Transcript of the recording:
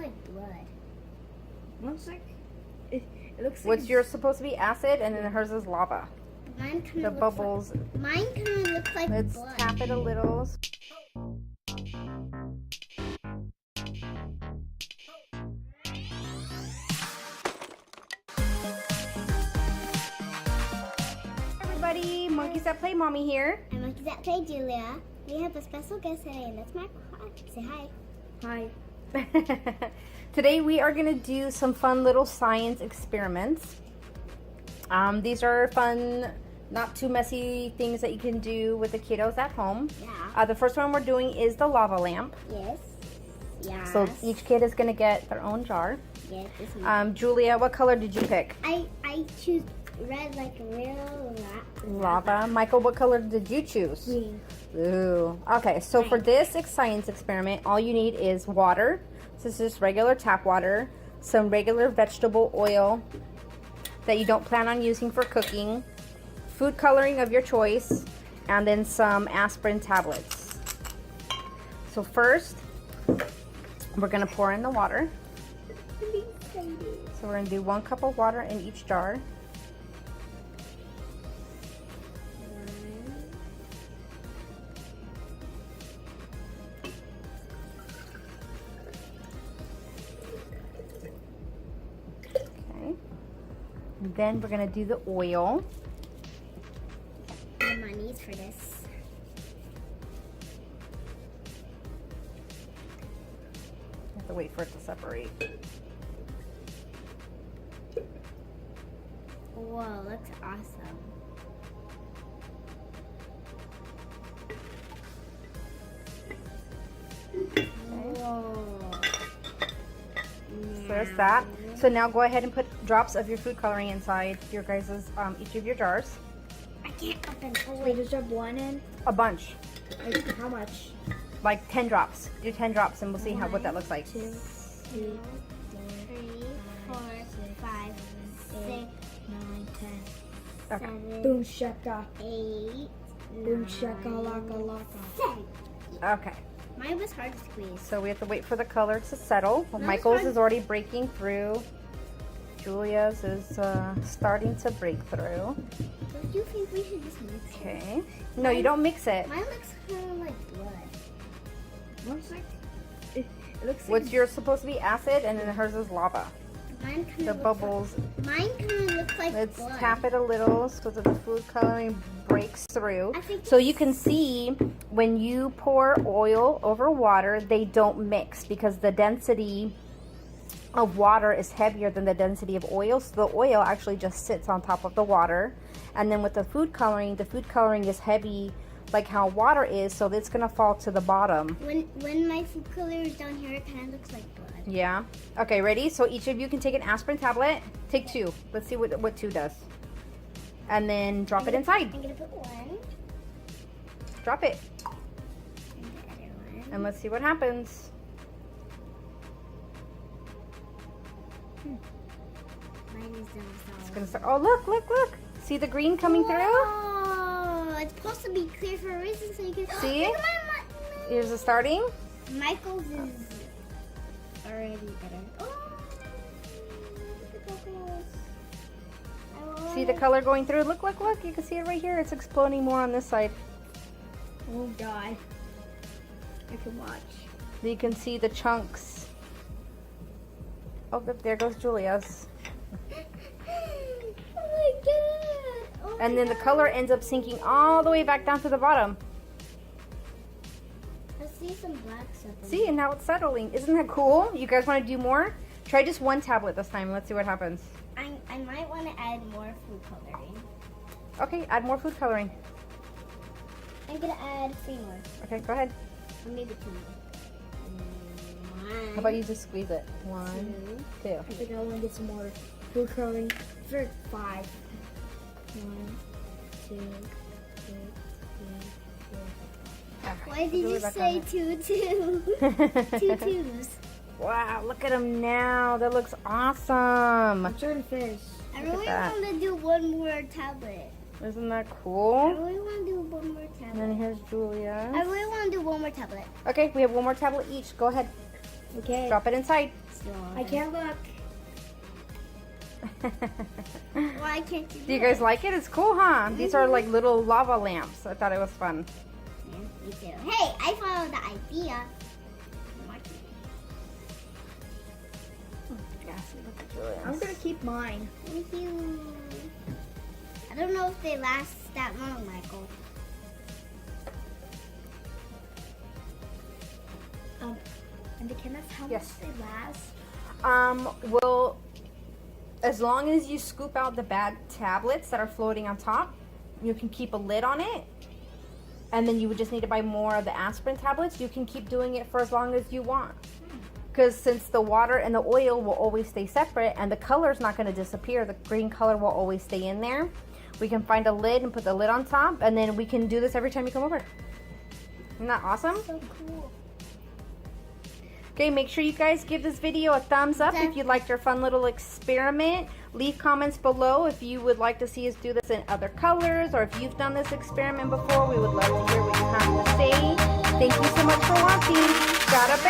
like blood. Looks like it looks like What's yours supposed to be acid, and then hers is lava. Mine kind The of bubbles. Mine kind of looks like Let's blood. tap it a little. Everybody, Monkeys That Play Mommy here. I'm Monkeys That Play Julia. We have a special guest today, and that's Mark. Say hi. hi. Today we are going to do some fun little science experiments. These are fun, not too messy things that you can do with the kiddos at home. Yeah. The first one we're doing is the lava lamp. Yes. Yeah. So each kid is going to get their own jar. Yes, this one. Julia, what color did you pick? I choose red like real Lava. Michael, what color did you choose? Green. Ooh. Okay, so for this science experiment, all you need is water. So this is just regular tap water, some regular vegetable oil that you don't plan on using for cooking, food coloring of your choice, and then some aspirin tablets. So first, we're gonna pour in the water. So we're gonna do 1 cup of water in each jar. Then we're gonna do the oil. The money's for this. You have to wait for it to separate. Whoa, that's awesome. Whoa. So there's that. So now go ahead and put drops of your food coloring inside your guys's each of your jars. I can't open. Oh, Wait, just drop one in? A bunch, Like, how much? like 10 drops. Do 10 drops, and we'll see what that looks like. 2, 3, 3, 4, 5, 6, 9, 10. Okay. 7, Boom shaka. 8, Boom shaka laka laka. 10. Okay. Mine was hard to squeeze. So we have to wait for the color to settle. Well, That was Michael's fun. is already breaking through. Julia's is starting to break through. Don't you think we should just mix it? Okay. No, you don't mix it. Mine looks kind of like blood. Looks like it looks like What's yours supposed to be acid, and then hers is lava. Mine kind The of bubbles. Mine kind of looks like Let's blood. tap it a little so that the food coloring breaks through. I think So you can see when you pour oil over water, they don't mix because the density of water is heavier than the density of oil. So the oil actually just sits on top of the water. And then with the food coloring is heavy like how water is, so it's gonna fall to the bottom. When my food color is down here, it kind of looks like blood. Yeah. Okay, ready? So each of you can take an aspirin tablet. Take 2. Let's see what 2 does. And then drop it inside. I'm gonna put 1. Drop it. And the other one. And let's see what happens. Mine is done It's solid. gonna start. Oh, look. See the green coming through? Oh, it's supposed to be clear for a reason, so you can See? Look at Here's the starting. Michael's is already better. Oh, look at bubbles. See the color going through? Look. You can see it right here. It's exploding more on this side. oh die. I can watch. You can see the chunks. Oh, there goes Julia's. Oh my god! Oh And my then the God. color ends up sinking all the way back down to the bottom. I see some black stuff. in See, and now it's settling. Isn't that cool? You guys want to do more? Try just 1 tablet this time. Let's see what happens. I might want to add more food coloring. Okay, add more food coloring. I'm gonna add 3 more, Okay, go ahead. or maybe 2 more. How about you just squeeze it? 1, 2. I think I want to get some more food coloring for 5. 1, 2, 3, 4. Why did you say 2, 2? 2 twos. Wow, look at them now. That looks awesome. I'm trying to finish. I Look at really that. want to do 1 more tablet. Isn't that I cool? really want to do 1 more And tablet. then here's Julia. I really want to do 1 more tablet. Okay, we have 1 more tablet each. Go ahead. Okay. Drop it inside. God. I can't look. Why can't you Do you guys like it? It's cool, huh? These are like little lava lamps. I thought it was fun. Yeah, me too. Hey, I followed the idea. Yeah, see, look at Julian. I'm gonna keep mine. Thank you. I don't know if they last that long, Michael. And can that's how Yes. much they last? Well, as long as you scoop out the bad tablets that are floating on top, you can keep a lid on it. And then you would just need to buy more of the aspirin tablets. You can keep doing it for as long as you want. Because since the water and the oil will always stay separate and the color's not going to disappear, the green color will always stay in there. We can find a lid and put the lid on top, and then we can do this every time you come over. Isn't that awesome? So cool. Okay, make sure you guys give this video a thumbs up if you liked our fun little experiment. Leave comments below if you would like to see us do this in other colors, or if you've done this experiment before. We would love to hear what you have to say. Thank you so much for watching. Gotta